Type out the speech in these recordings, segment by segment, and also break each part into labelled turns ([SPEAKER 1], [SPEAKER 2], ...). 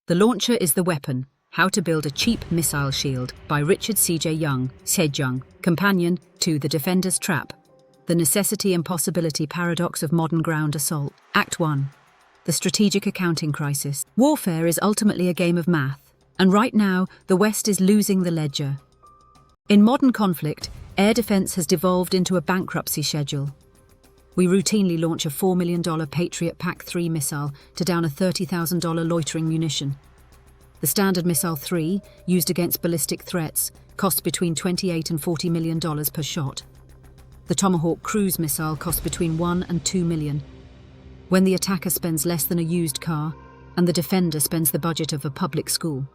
[SPEAKER 1] The Launcher is the Weapon: How to Build a Cheap Missile Shield by Richard C.J. Young, Sejong, Companion to The Defender's Trap. The Necessity and Possibility Paradox of Modern Ground Assault. Act 1. The Strategic Accounting Crisis. Warfare is ultimately a game of math, and right now, the West is losing the ledger. In modern conflict, air defense has devolved into a bankruptcy schedule. We routinely launch a $4 million Patriot PAC-3 missile to down a $30,000 loitering munition. The Standard Missile-3, used against ballistic threats, costs between $28 and $40 million per shot. The Tomahawk cruise missile costs between $1 and $2 million. When the attacker spends less than a used car, and the defender spends the budget of a public school,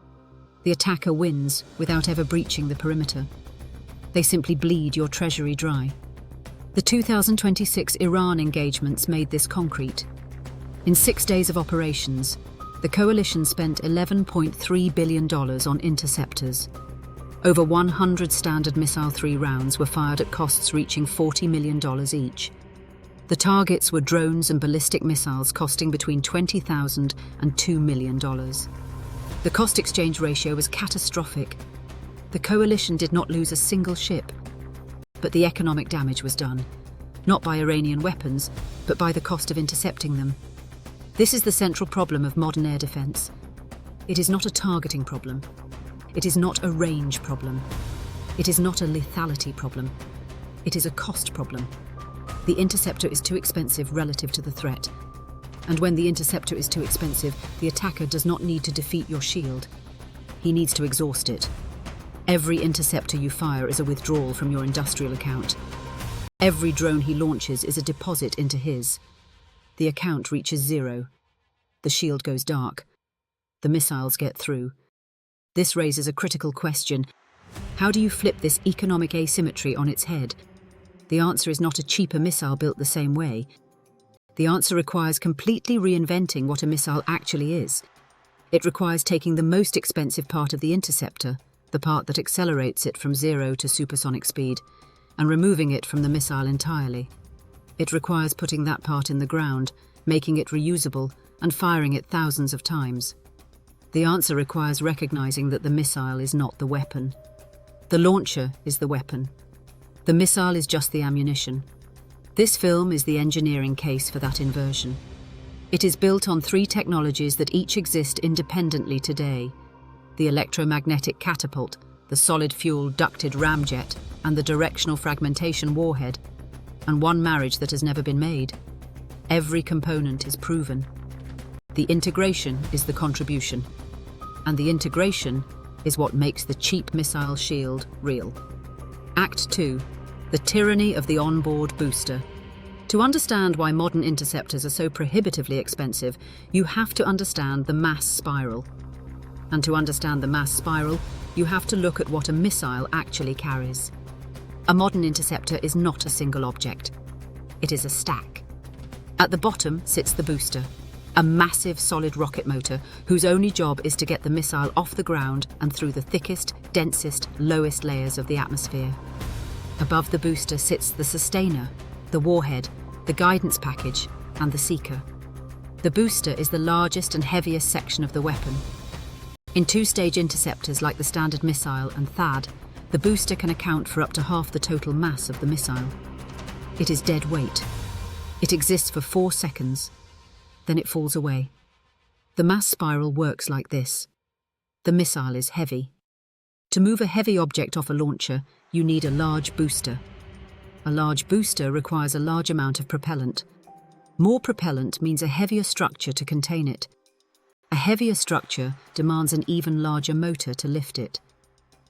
[SPEAKER 1] the attacker wins without ever breaching the perimeter. They simply bleed your treasury dry. The 2026 Iran engagements made this concrete. In 6 days of operations, the coalition spent $11.3 billion on interceptors. Over 100 Standard Missile-3 rounds were fired at costs reaching $40 million each. The targets were drones and ballistic missiles costing between $20,000 and $2 million. The cost-exchange ratio was catastrophic. The coalition did not lose a single ship. But the economic damage was done, not by Iranian weapons, but by the cost of intercepting them. This is the central problem of modern air defense. It is not a targeting problem. It is not a range problem. It is not a lethality problem. It is a cost problem. The interceptor is too expensive relative to the threat. And when the interceptor is too expensive, the attacker does not need to defeat your shield. He needs to exhaust it. Every interceptor you fire is a withdrawal from your industrial account. Every drone he launches is a deposit into his. The account reaches zero. The shield goes dark. The missiles get through. This raises a critical question. How do you flip this economic asymmetry on its head? The answer is not a cheaper missile built the same way. The answer requires completely reinventing what a missile actually is. It requires taking the most expensive part of the interceptor, the part that accelerates it from 0 to supersonic speed, and removing it from the missile entirely. It requires putting that part in the ground, making it reusable, and firing it thousands of times. The answer requires recognizing that the missile is not the weapon. The launcher is the weapon. The missile is just the ammunition. This film is the engineering case for that inversion. It is built on 3 technologies that each exist independently today: the electromagnetic catapult, the solid-fuel ducted Ramjet, and the directional fragmentation Warhead, and one marriage that has never been made. Every component is proven. The integration is the contribution, and the integration is what makes the cheap missile shield real. Act 2. The Tyranny of the Onboard Booster. To understand why modern interceptors are so prohibitively expensive, you have to understand the mass spiral. And to understand the mass spiral, you have to look at what a missile actually carries. A modern interceptor is not a single object. It is a stack. At the bottom sits the booster, a massive solid rocket motor whose only job is to get the missile off the ground and through the thickest, densest, lowest layers of the atmosphere. Above the booster sits the sustainer, the warhead, the guidance package, and the seeker. The booster is the largest and heaviest section of the weapon. In 2-stage interceptors like the Standard Missile and THAAD, the booster can account for up to half the total mass of the missile. It is dead weight. It exists for 4 seconds, then it falls away. The mass spiral works like this. The missile is heavy. To move a heavy object off a launcher, you need a large booster. A large booster requires a large amount of propellant. More propellant means a heavier structure to contain it. A heavier structure demands an even larger motor to lift it.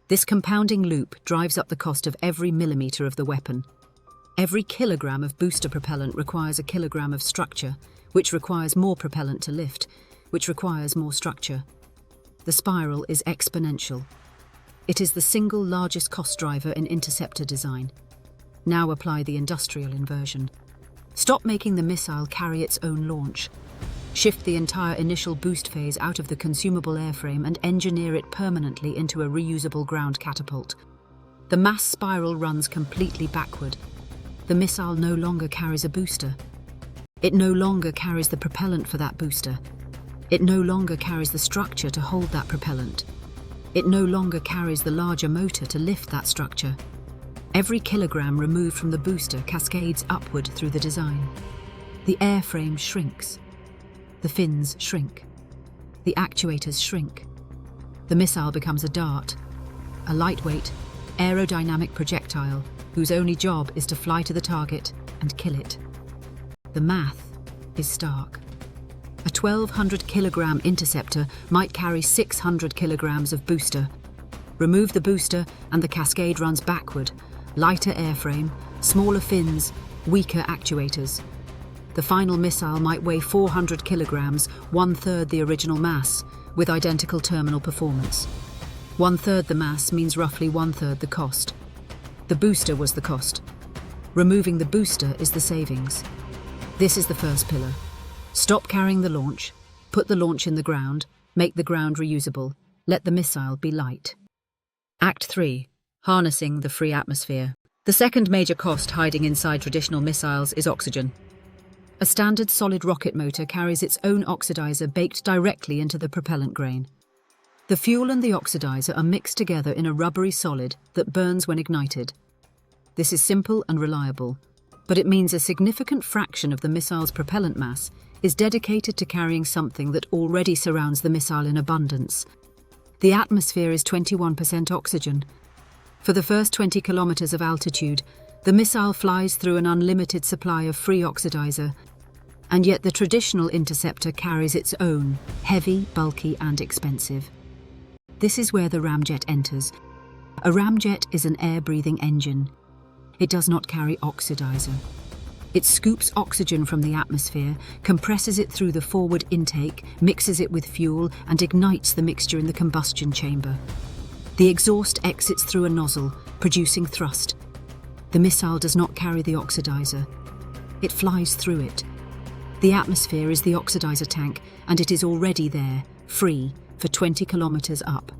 [SPEAKER 1] This compounding loop drives up the cost of every millimeter of the weapon. Every kilogram of booster propellant requires a kilogram of structure, which requires more propellant to lift, which requires more structure. The spiral is exponential. It is the single largest cost driver in interceptor design. Now apply the industrial inversion. Stop making the missile carry its own launch. Shift the entire initial boost phase out of the consumable airframe and engineer it permanently into a reusable ground catapult. The mass spiral runs completely backward. The missile no longer carries a booster. It no longer carries the propellant for that booster. It no longer carries the structure to hold that propellant. It no longer carries the larger motor to lift that structure. Every kilogram removed from the booster cascades upward through the design. The airframe shrinks. The fins shrink. The actuators shrink. The missile becomes a dart, a lightweight, aerodynamic projectile whose only job is to fly to the target and kill it. The math is stark. A 1,200 kilogram interceptor might carry 600 kilograms of booster. Remove the booster and the cascade runs backward. Lighter airframe, smaller fins, weaker actuators. The final missile might weigh 400 kilograms, 1/3 the original mass, with identical terminal performance. 1/3 the mass means roughly 1/3 the cost. The booster was the cost. Removing the booster is the savings. This is the first pillar. Stop carrying the launch, put the launch in the ground, make the ground reusable, let the missile be light. Act 3. Harnessing the free atmosphere. The second major cost hiding inside traditional missiles is oxygen. A standard solid rocket motor carries its own oxidizer baked directly into the propellant grain. The fuel and the oxidizer are mixed together in a rubbery solid that burns when ignited. This is simple and reliable, but it means a significant fraction of the missile's propellant mass is dedicated to carrying something that already surrounds the missile in abundance. The atmosphere is 21% oxygen. For the first 20 kilometers of altitude, the missile flies through an unlimited supply of free oxidizer, and yet the traditional interceptor carries its own, heavy, bulky, and expensive. This is where the Ramjet enters. A Ramjet is an air-breathing engine. It does not carry oxidizer. It scoops oxygen from the atmosphere, compresses it through the forward intake, mixes it with fuel, and ignites the mixture in the combustion chamber. The exhaust exits through a nozzle, producing thrust. The missile does not carry the oxidizer. It flies through it. The atmosphere is the oxidizer tank, and it is already there, free, for 20 kilometers up.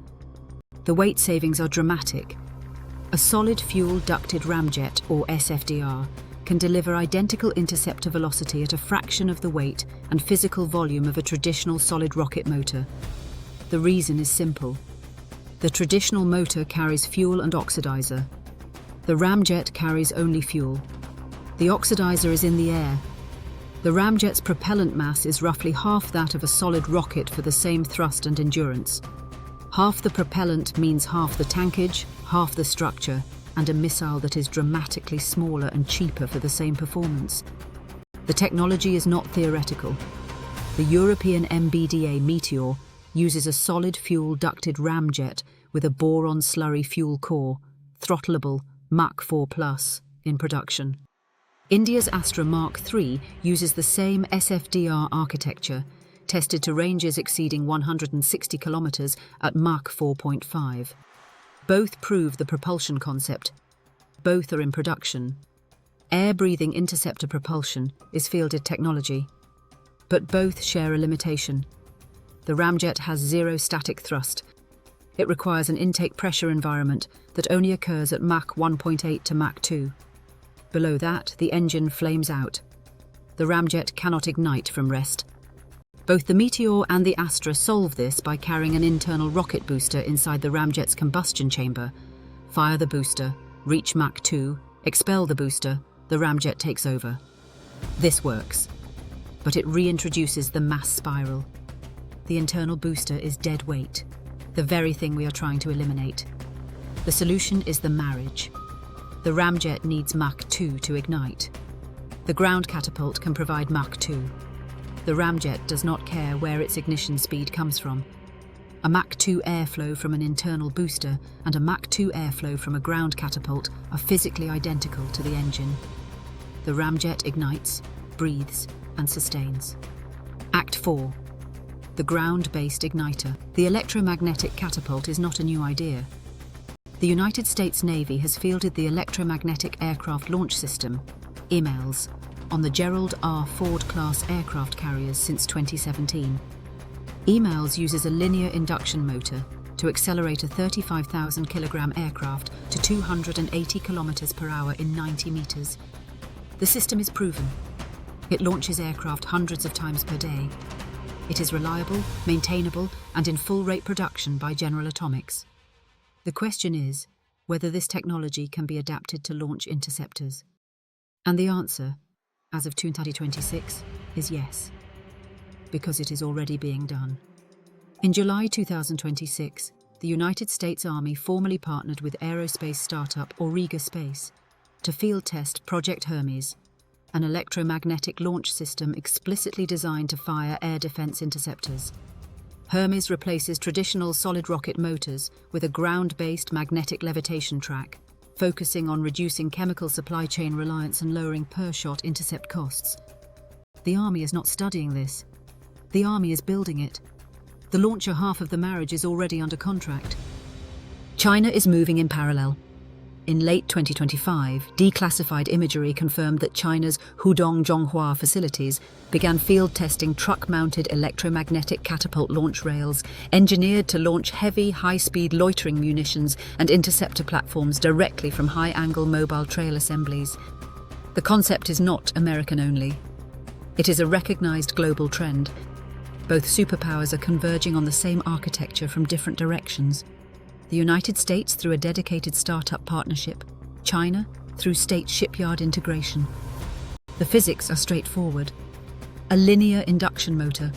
[SPEAKER 1] The weight savings are dramatic. A solid fuel ducted ramjet, or SFDR, can deliver identical interceptor velocity at a fraction of the weight and physical volume of a traditional solid rocket motor. The reason is simple. The traditional motor carries fuel and oxidizer. The ramjet carries only fuel. The oxidizer is in the air. The ramjet's propellant mass is roughly half that of a solid rocket for the same thrust and endurance. Half the propellant means half the tankage, half the structure, and a missile that is dramatically smaller and cheaper for the same performance. The technology is not theoretical. The European MBDA Meteor uses a solid fuel ducted ramjet with a boron slurry fuel core, throttleable Mach 4+, in production. India's Astra Mark III uses the same SFDR architecture, tested to ranges exceeding 160 kilometers at Mach 4.5. Both prove the propulsion concept. Both are in production. Air-breathing interceptor propulsion is fielded technology, but both share a limitation. The ramjet has zero static thrust. It requires an intake pressure environment that only occurs at Mach 1.8 to Mach 2. Below that, the engine flames out. The ramjet cannot ignite from rest. Both the Meteor and the Astra solve this by carrying an internal rocket booster inside the ramjet's combustion chamber. Fire the booster, reach Mach 2, expel the booster, the ramjet takes over. This works, but it reintroduces the mass spiral. The internal booster is dead weight, the very thing we are trying to eliminate. The solution is the marriage. The ramjet needs Mach 2 to ignite. The ground catapult can provide Mach 2. The ramjet does not care where its ignition speed comes from. A Mach 2 airflow from an internal booster and a Mach 2 airflow from a ground catapult are physically identical to the engine. The ramjet ignites, breathes, and sustains. Act 4. The ground-based igniter. The electromagnetic catapult is not a new idea. The United States Navy has fielded the Electromagnetic Aircraft Launch System, EMALS, on the Gerald R. Ford-class aircraft carriers since 2017. EMALS uses a linear induction motor to accelerate a 35,000 kilogram aircraft to 280 kilometers per hour in 90 meters. The system is proven. It launches aircraft hundreds of times per day. It is reliable, maintainable, and in full-rate production by General Atomics. The question is whether this technology can be adapted to launch interceptors. And the answer, as of 2026, is yes, because it is already being done. In July 2026, the United States Army formally partnered with aerospace startup Auriga Space to field test Project Hermes, an electromagnetic launch system explicitly designed to fire air defense interceptors. Hermes replaces traditional solid rocket motors with a ground-based magnetic levitation track, focusing on reducing chemical supply chain reliance and lowering per-shot intercept costs. The Army is not studying this. The Army is building it. The launcher half of the marriage is already under contract. China is moving in parallel. In late 2025, declassified imagery confirmed that China's Hudong Zhonghua facilities began field testing truck-mounted electromagnetic catapult launch rails engineered to launch heavy, high-speed loitering munitions and interceptor platforms directly from high-angle mobile trail assemblies. The concept is not American only. It is a recognized global trend. Both superpowers are converging on the same architecture from different directions. The United States through a dedicated startup partnership, China through state shipyard integration. The physics are straightforward. A linear induction motor,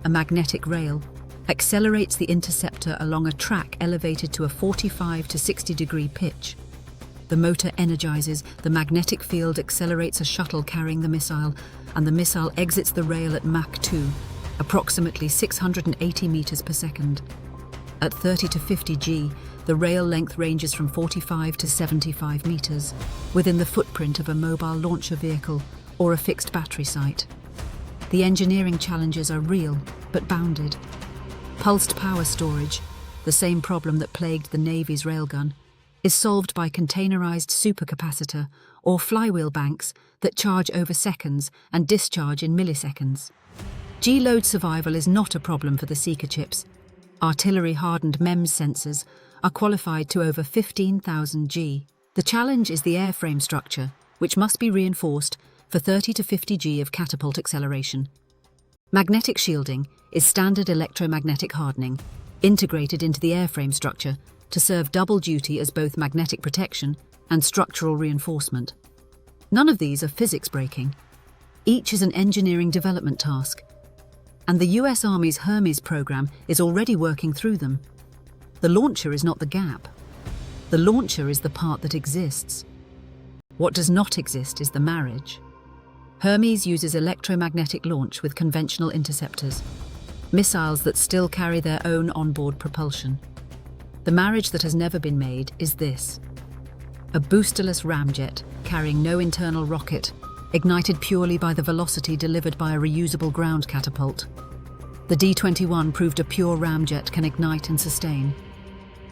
[SPEAKER 1] a magnetic rail, accelerates the interceptor along a track elevated to a 45 to 60 degree pitch. The motor energizes, the magnetic field accelerates a shuttle carrying the missile, and the missile exits the rail at Mach 2, approximately 680 meters per second. At 30 to 50 G, the rail length ranges from 45 to 75 meters, within the footprint of a mobile launcher vehicle or a fixed battery site. The engineering challenges are real, but bounded. Pulsed power storage, the same problem that plagued the Navy's railgun, is solved by containerized supercapacitor or flywheel banks that charge over seconds and discharge in milliseconds. G-load survival is not a problem for the Seeker chips. Artillery-hardened MEMS sensors are qualified to over 15,000 G. The challenge is the airframe structure, which must be reinforced for 30 to 50 G of catapult acceleration. Magnetic shielding is standard electromagnetic hardening, integrated into the airframe structure to serve double duty as both magnetic protection and structural reinforcement. None of these are physics breaking. Each is an engineering development task, and the US Army's Hermes program is already working through them. The launcher is not the gap. The launcher is the part that exists. What does not exist is the marriage. Hermes uses electromagnetic launch with conventional interceptors, missiles that still carry their own onboard propulsion. The marriage that has never been made is this: a boosterless ramjet carrying no internal rocket, ignited purely by the velocity delivered by a reusable ground catapult. The D-21 proved a pure ramjet can ignite and sustain.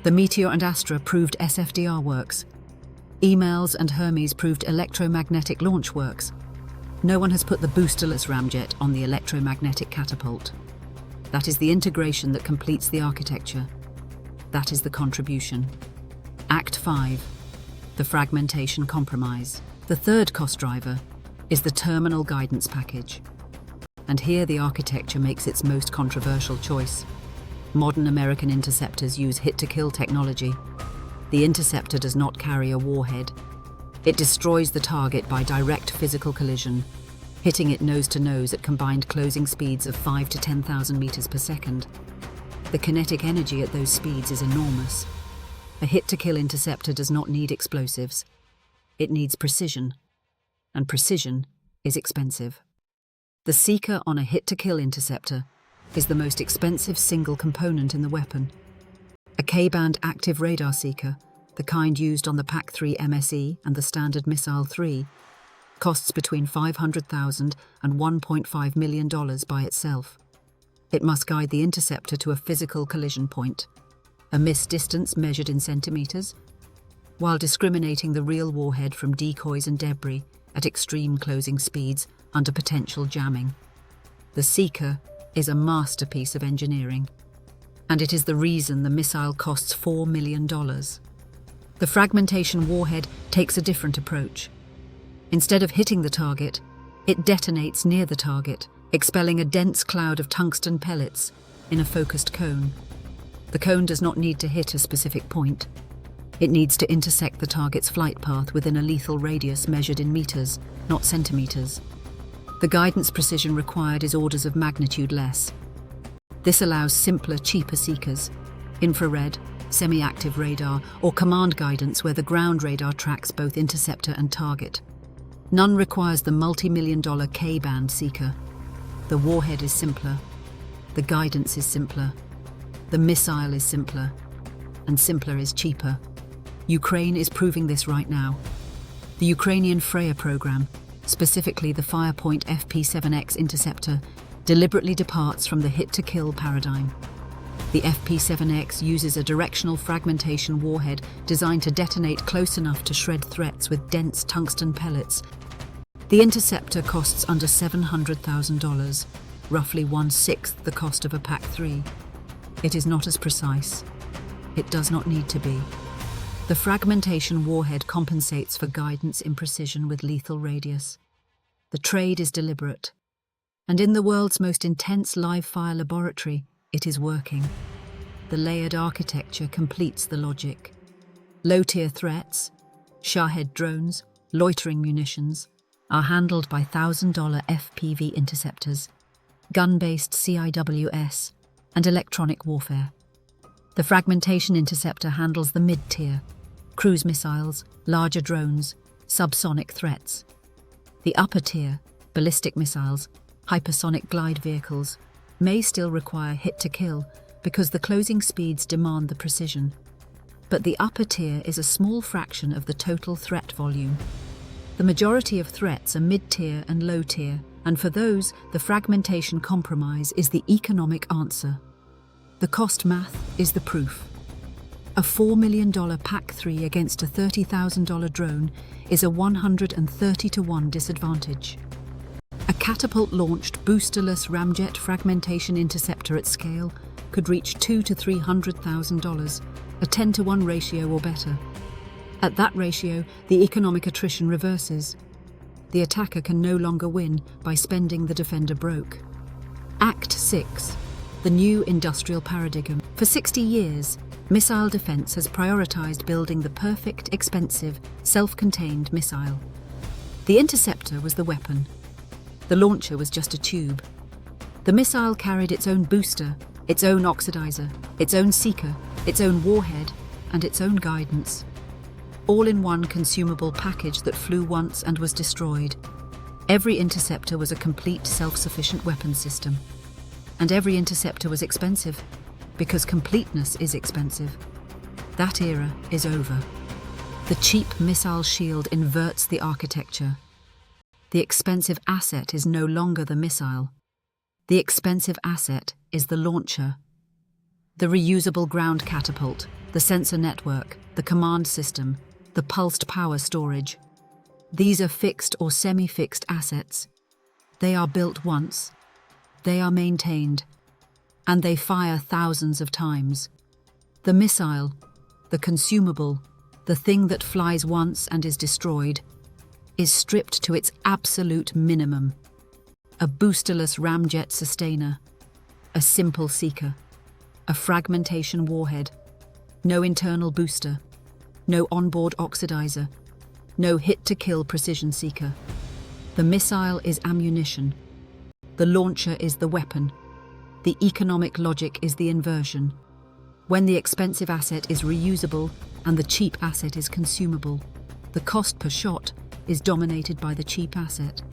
[SPEAKER 1] The Meteor and Astra proved SFDR works. EMALS and Hermes proved electromagnetic launch works. No one has put the boosterless ramjet on the electromagnetic catapult. That is the integration that completes the architecture. That is the contribution. Act 5. The fragmentation compromise. The third cost driver is the terminal guidance package. And here the architecture makes its most controversial choice. Modern American interceptors use hit-to-kill technology. The interceptor does not carry a warhead. It destroys the target by direct physical collision, hitting it nose-to-nose at combined closing speeds of 5 to 10,000 meters per second. The kinetic energy at those speeds is enormous. A hit-to-kill interceptor does not need explosives. It needs precision. And precision is expensive. The seeker on a hit-to-kill interceptor is the most expensive single component in the weapon. A K-band active radar seeker, the kind used on the PAC-3 MSE and the Standard Missile-3, costs between $500,000 and $1.5 million by itself. It must guide the interceptor to a physical collision point, a miss distance measured in centimeters, while discriminating the real warhead from decoys and debris at extreme closing speeds under potential jamming. The Seeker is a masterpiece of engineering, and it is the reason the missile costs $4 million. The fragmentation warhead takes a different approach. Instead of hitting the target, it detonates near the target, expelling a dense cloud of tungsten pellets in a focused cone. The cone does not need to hit a specific point. It needs to intersect the target's flight path within a lethal radius measured in meters, not centimeters. The guidance precision required is orders of magnitude less. This allows simpler, cheaper seekers, infrared, semi-active radar, or command guidance where the ground radar tracks both interceptor and target. None requires the multi-million-dollar K-band seeker. The warhead is simpler. The guidance is simpler. The missile is simpler. And simpler is cheaper. Ukraine is proving this right now. The Ukrainian Freya program, specifically the Firepoint FP7X interceptor, deliberately departs from the hit-to-kill paradigm. The FP7X uses a directional fragmentation warhead designed to detonate close enough to shred threats with dense tungsten pellets. The interceptor costs under $700,000, roughly 1/6 the cost of a PAC-3. It is not as precise. It does not need to be. The fragmentation warhead compensates for guidance imprecision with lethal radius. The trade is deliberate. And in the world's most intense live-fire laboratory, it is working. The layered architecture completes the logic. Low-tier threats, Shahed drones, loitering munitions, are handled by $1,000 FPV interceptors, gun-based CIWS, and electronic warfare. The fragmentation interceptor handles the mid-tier, cruise missiles, larger drones, subsonic threats. The upper tier, ballistic missiles, hypersonic glide vehicles, may still require hit-to-kill because the closing speeds demand the precision. But the upper tier is a small fraction of the total threat volume. The majority of threats are mid-tier and low-tier, and for those, the fragmentation compromise is the economic answer. The cost math is the proof. A $4 million PAC-3 against a $30,000 drone is a 130-to-1 disadvantage. A catapult-launched boosterless Ramjet fragmentation interceptor at scale could reach $200,000 to $300,000, a 10-to-1 ratio or better. At that ratio, the economic attrition reverses. The attacker can no longer win by spending the defender broke. Act 6. The new industrial paradigm. For 60 years, missile defense has prioritized building the perfect, expensive, self-contained missile. The interceptor was the weapon. The launcher was just a tube. The missile carried its own booster, its own oxidizer, its own seeker, its own warhead, and its own guidance. All in one consumable package that flew once and was destroyed. Every interceptor was a complete self-sufficient weapon system. And every interceptor was expensive, because completeness is expensive. That era is over. The cheap missile shield inverts the architecture. The expensive asset is no longer the missile. The expensive asset is the launcher. The reusable ground catapult, the sensor network, the command system, the pulsed power storage. These are fixed or semi-fixed assets. They are built once. They are maintained. And they fire thousands of times. The missile, the consumable, the thing that flies once and is destroyed, is stripped to its absolute minimum. A boosterless Ramjet sustainer, a simple seeker, a fragmentation warhead, no internal booster, no onboard oxidizer, no hit-to-kill precision seeker. The missile is ammunition. The launcher is the weapon. The economic logic is the inversion. When the expensive asset is reusable and the cheap asset is consumable, the cost per shot is dominated by the cheap asset.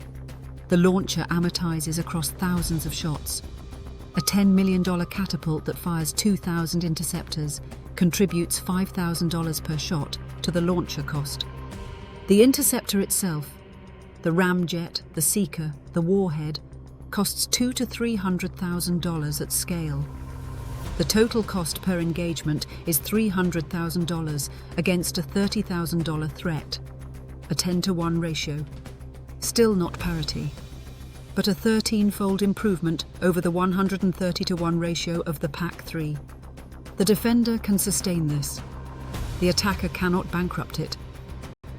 [SPEAKER 1] The launcher amortizes across thousands of shots. A $10 million catapult that fires 2,000 interceptors contributes $5,000 per shot to the launcher cost. The interceptor itself, the Ramjet, the seeker, the warhead, costs $200,000 to $300,000 at scale. The total cost per engagement is $300,000 against a $30,000 threat, a 10-to-1 ratio. Still not parity, but a 13-fold improvement over the 130-to-1 ratio of the PAC-3. The defender can sustain this. The attacker cannot bankrupt it.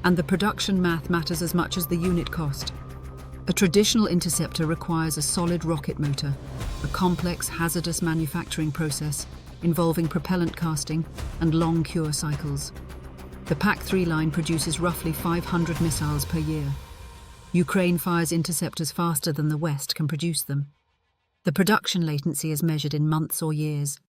[SPEAKER 1] And the production math matters as much as the unit cost. A A traditional interceptor requires a solid rocket motor, a complex, hazardous manufacturing process involving propellant casting and long cure cycles. The PAC-3 line produces roughly 500 missiles per year. Ukraine fires interceptors faster than the West can produce them. The production latency is measured in months or years.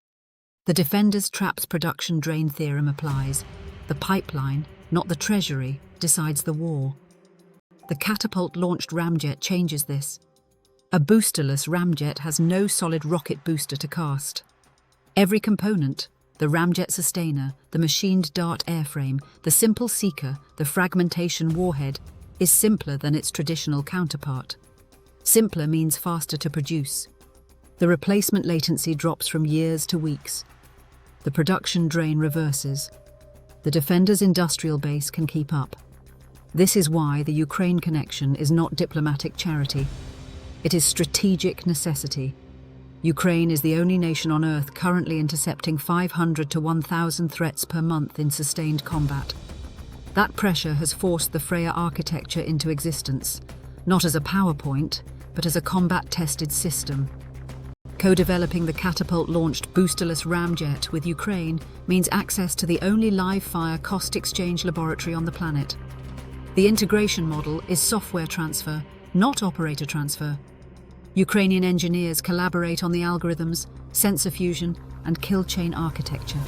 [SPEAKER 1] The Defender's Trap's production drain theorem applies. The pipeline, not the treasury, decides the war. The catapult-launched Ramjet changes this. A boosterless Ramjet has no solid rocket booster to cast. Every component, the Ramjet sustainer, the machined dart airframe, the simple seeker, the fragmentation warhead, is simpler than its traditional counterpart. Simpler means faster to produce. The replacement latency drops from years to weeks. The production drain reverses. The Defender's industrial base can keep up. This is why the Ukraine connection is not diplomatic charity. It is strategic necessity. Ukraine is the only nation on Earth currently intercepting 500 to 1,000 threats per month in sustained combat. That pressure has forced the Freya architecture into existence, not as a PowerPoint, but as a combat-tested system. Co-developing the catapult-launched boosterless Ramjet with Ukraine means access to the only live-fire cost exchange laboratory on the planet. The integration model is software transfer, not operator transfer. Ukrainian engineers collaborate on the algorithms, sensor fusion, and kill chain architecture.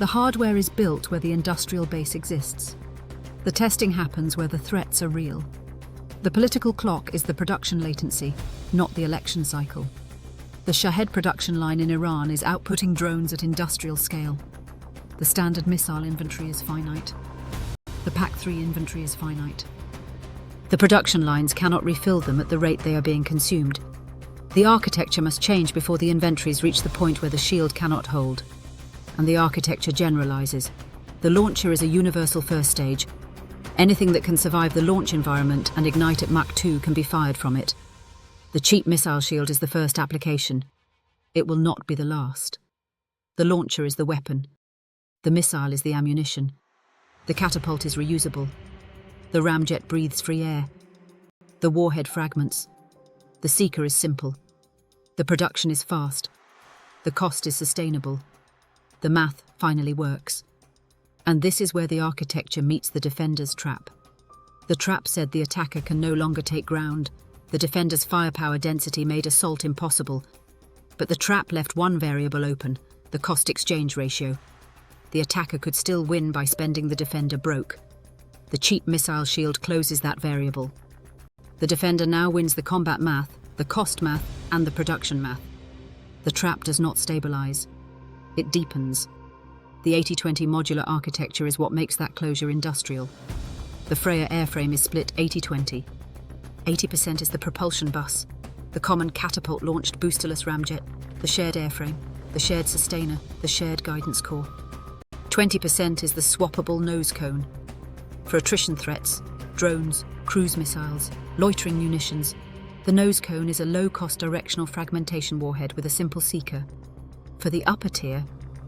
[SPEAKER 1] The hardware is built where the industrial base exists. The testing happens where the threats are real. The political clock is the production latency, not the election cycle. The Shahed production line in Iran is outputting drones at industrial scale. The standard missile inventory is finite. The PAC-3 inventory is finite. The production lines cannot refill them at the rate they are being consumed. The architecture must change before the inventories reach the point where the shield cannot hold. And the architecture generalizes. The launcher is a universal first stage. Anything that can survive the launch environment and ignite at Mach 2 can be fired from it. The cheap missile shield is the first application. It will not be the last. The launcher is the weapon. The missile is the ammunition. The catapult is reusable. The Ramjet breathes free air. The warhead fragments. The seeker is simple. The production is fast. The cost is sustainable. The math finally works. And this is where the architecture meets the Defender's Trap. The trap said the attacker can no longer take ground. The Defender's firepower density made assault impossible. But the trap left one variable open, the cost-exchange ratio. The attacker could still win by spending the Defender broke. The cheap missile shield closes that variable. The Defender now wins the combat math, the cost math, and the production math. The trap does not stabilize. It deepens. The 80-20 modular architecture is what makes that closure industrial. The Freya airframe is split 80-20. 80% is the propulsion bus, the common catapult-launched boosterless Ramjet, the shared airframe, the shared sustainer, the shared guidance core. 20% is the swappable nose cone. For attrition threats, drones, cruise missiles, loitering munitions, the nose cone is a low-cost directional fragmentation warhead with a simple seeker. For the upper tier,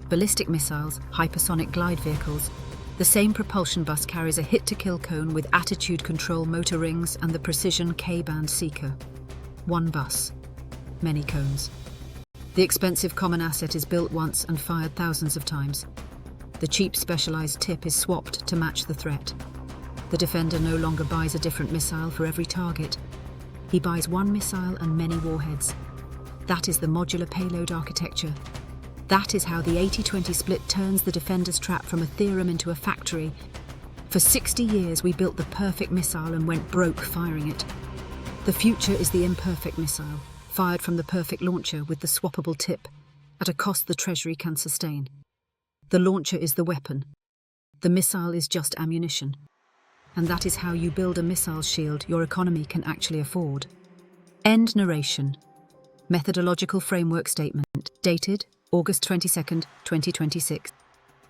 [SPEAKER 1] ballistic missiles, hypersonic glide vehicles, the same propulsion bus carries a hit-to-kill cone with attitude control motor rings and the precision K-band seeker. One bus, many cones. The expensive common asset is built once and fired thousands of times. The cheap specialized tip is swapped to match the threat. The Defender no longer buys a different missile for every target. He buys one missile and many warheads. That is the modular payload architecture. That is how the 80-20 split turns the Defender's Trap from a theorem into a factory. For 60 years we built the perfect missile and went broke firing it. The future is the imperfect missile, fired from the perfect launcher with the swappable tip, at a cost the Treasury can sustain. The launcher is the weapon. The missile is just ammunition. And that is how you build a missile shield your economy can actually afford. End narration. Methodological framework statement, dated August 22, 2026.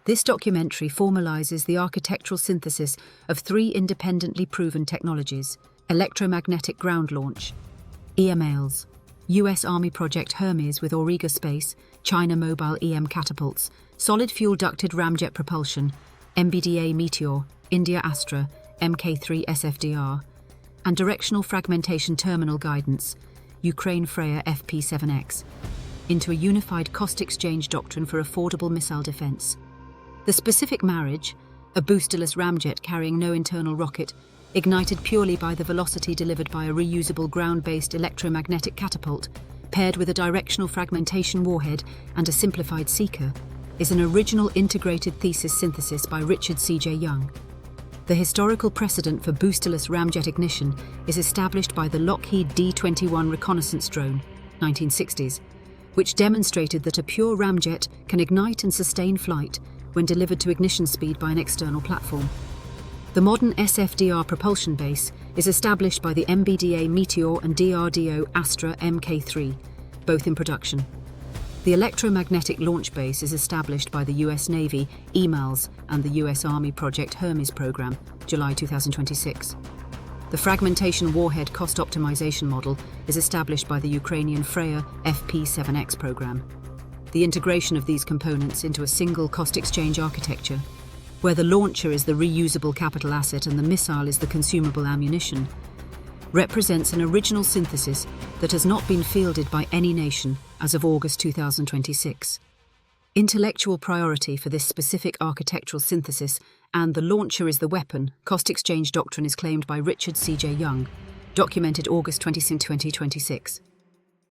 [SPEAKER 1] This documentary formalizes the architectural synthesis of three independently proven technologies: electromagnetic ground launch, EMALS, US Army Project Hermes with Auriga Space, China mobile EM catapults, solid fuel ducted Ramjet propulsion, MBDA Meteor, India Astra, Mk3 SFDR, and directional fragmentation terminal guidance, Ukraine Freya FP7X, into a unified cost exchange doctrine for affordable missile defense. The specific marriage, a boosterless ramjet carrying no internal rocket, ignited purely by the velocity delivered by a reusable ground-based electromagnetic catapult, paired with a directional fragmentation warhead and a simplified seeker, is an original integrated thesis synthesis by Richard C.J. Young. The historical precedent for boosterless ramjet ignition is established by the Lockheed D-21 reconnaissance drone, 1960s, which demonstrated that a pure ramjet can ignite and sustain flight when delivered to ignition speed by an external platform. The modern SFDR propulsion base is established by the MBDA Meteor and DRDO Astra Mk3, both in production. The electromagnetic launch base is established by the US Navy EMALS and the US Army Project Hermes program, July 2026. The fragmentation warhead cost optimization model is established by the Ukrainian Freya FP7X program. The integration of these components into a single cost exchange architecture, where the launcher is the reusable capital asset and the missile is the consumable ammunition, represents an original synthesis that has not been fielded by any nation as of August 2026. Intellectual priority for this specific architectural synthesis and the launcher is the weapon cost exchange doctrine is claimed by Richard C.J. Young, documented August 20, 2026.